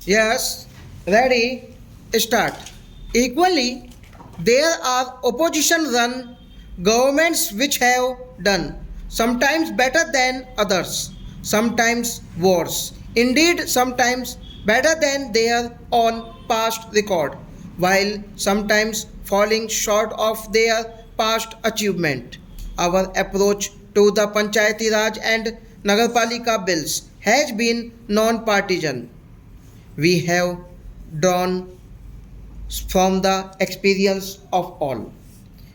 Yes, ready, start. Equally, there are opposition run governments which have done sometimes better than others, sometimes worse. Indeed, sometimes better than their own past record, while sometimes falling short of their past achievement. Our approach to the Panchayati Raj and Nagarpalika bills has been non-partisan. We have drawn from the experience of all.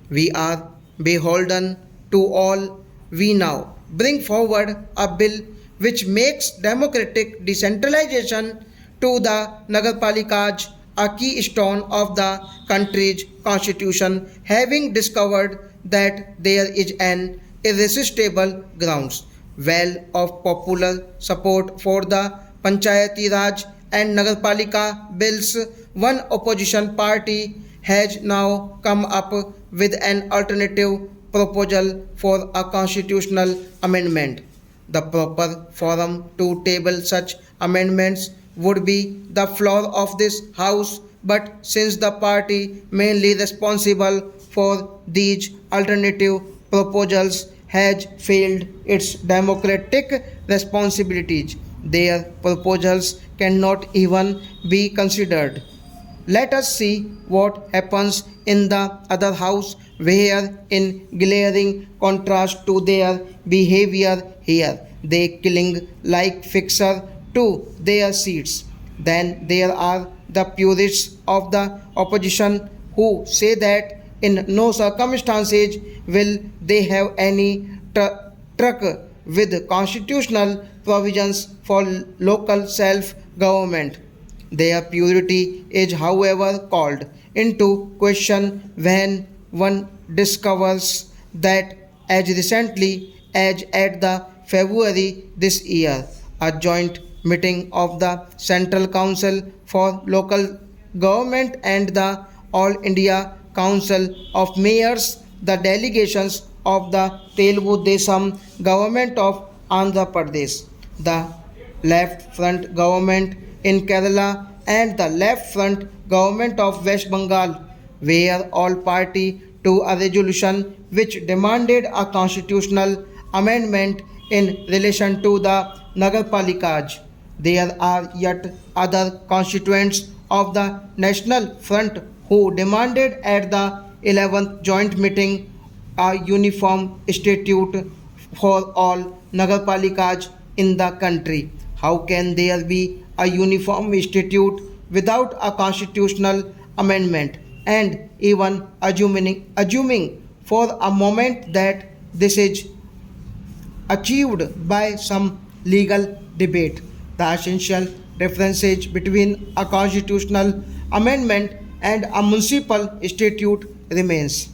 We are beholden to all. We now bring forward a bill which makes democratic decentralization to the Nagarpalikas a keystone of the country's constitution, having discovered that there is an irresistible grounds well of popular support for the Panchayati Raj and Nagarpalika bills. One opposition party has now come up with an alternative proposal for a constitutional amendment. The proper forum to table such amendments would be the floor of this House, but since the party mainly responsible for these alternative proposals has failed its democratic responsibilities, their proposals cannot even be considered. Let us see what happens in the other house, where, in glaring contrast to their behavior here, they cling like fixer to their seats. Then there are the purists of the opposition who say that in no circumstances will they have any truck with constitutional provisions for local self government. Their purity is, however, called into question when one discovers that as recently as at the February this year, a joint meeting of the Central Council for Local Government and the All India Council of Mayors, the delegations of the Telugu Desam government of Andhra Pradesh, the left front government in Kerala and the left front government of West Bengal were all party to a resolution which demanded a constitutional amendment in relation to the Nagarpalikas. There are yet other constituents of the National Front who demanded at the 11th joint meeting a uniform statute for all Nagarpalikas in the country. How can there be a uniform statute without a constitutional amendment? And even assuming for a moment that this is achieved by some legal debate, the essential differences between a constitutional amendment and a municipal statute remains.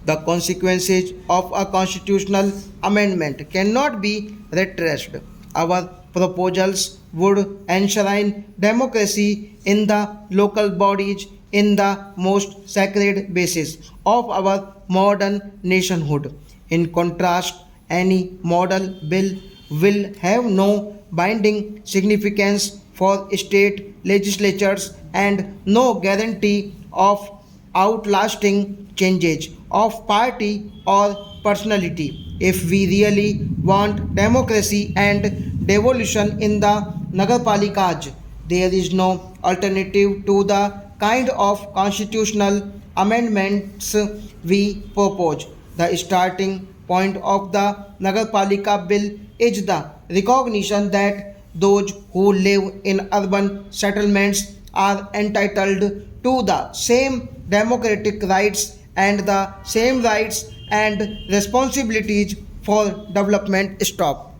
The consequences of a constitutional amendment cannot be redressed. Our proposals would enshrine democracy in the local bodies in the most sacred basis of our modern nationhood. In contrast, any model bill will have no binding significance for state legislatures and no guarantee of outlasting changes of party or personality. If we really want democracy and devolution in the Nagarpalikas, there is no alternative to the kind of constitutional amendments we propose. The starting point of the Nagarpalika bill is the recognition that those who live in urban settlements are entitled to the same democratic rights and the same rights and responsibilities for development. Stop.